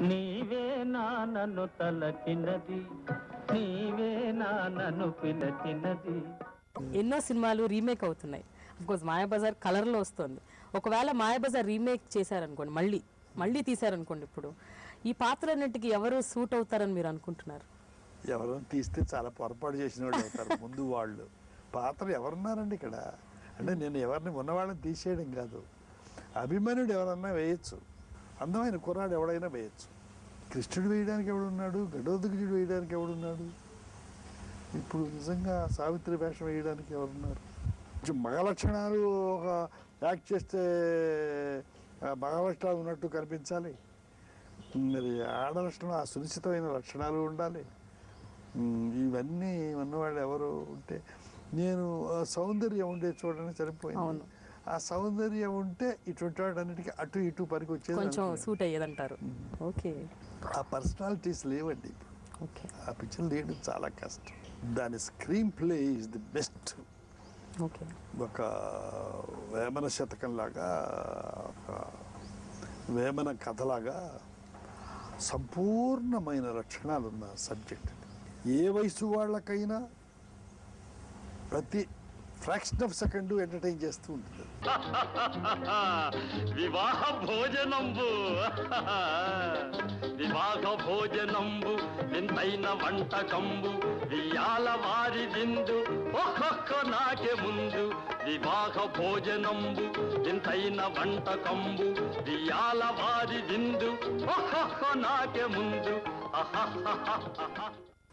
నీవే నా నన్ను తలచినది, నీవే నా నన్ను పిలచినది. ఎన్నో సినిమాలు రీమేక్ అవుతున్నాయి. అఫ్కోర్స్ మాయాబజార్ కలర్లో వస్తుంది. ఒకవేళ మాయాబజార్ రీమేక్ చేశారనుకోండి, మళ్ళీ తీశారనుకోండి, ఇప్పుడు ఈ పాత్రలన్నింటికి ఎవరు సూట్ అవుతారని మీరు అనుకుంటున్నారు? ఎవరైనా తీస్తే చాలా పొరపాటు చేసిన వాళ్ళు అవుతారు. ముందు వాళ్ళు పాత్ర ఎవరున్నారండి ఇక్కడ అంటే నేను ఎవరిని ఉన్నవాళ్ళని తీసేయడం కాదు. అభిమన్యుడు ఎవరన్నా వేయచ్చు, అందమైన కుర్రాడు ఎవడైనా వేయచ్చు. కృష్ణుడు వేయడానికి ఎవడున్నాడు, ఘటోత్కచుడు వేయడానికి ఎవడున్నాడు, ఇప్పుడు నిజంగా సావిత్రి వేషం వేయడానికి ఎవరున్నారు? మగ లక్షణాలు ఒక యాక్ట్ చేస్తే మగ లక్షణాలు ఉన్నట్టు కనిపించాలి, మరి ఆడ లక్షణం ఆ సునిశ్చితమైన లక్షణాలు ఉండాలి. ఇవన్నీ ఉన్నవాళ్ళు ఎవరు ఉంటే నేను సౌందర్యం ఉండే చూడని సరిపోయింది. ఆ సౌందర్యం ఉంటే ఇటువంటి వాటన్నిటికీ అటు ఇటు పనికి వచ్చేది, కొంచెం సూట్ అయ్యేదంటారు. ఓకే, ఆ పర్సనాలిటీస్ లేవండి ఇప్పుడు. ఓకే, ఆ పిక్చర్ తీయడం చాలా కష్టం. దాని screen play is the best. Okay, ఒక వేమన శతకంలాగా, ఒక వేమన కథలాగా సంపూర్ణమైన లక్షణాలు ఉన్న సబ్జెక్ట్. ఏ వయసు వాళ్ళకైనా ప్రతి ఫ్రాక్షన్ ఆఫ్ సెకండ్ ఎంటర్టైన్ చేస్తూ ఉంటుంది. వివాహ భోజనంబు వివాహ భోజనంబు వింతైన వంటకంబు వియాల వారి విందు ఒక్కొక్క నాకే ముందు. వివాహ భోజనంబు వింతైన వంటకంబు వియాల వారి విందు ఒక్కొక్క నాకే ముందు.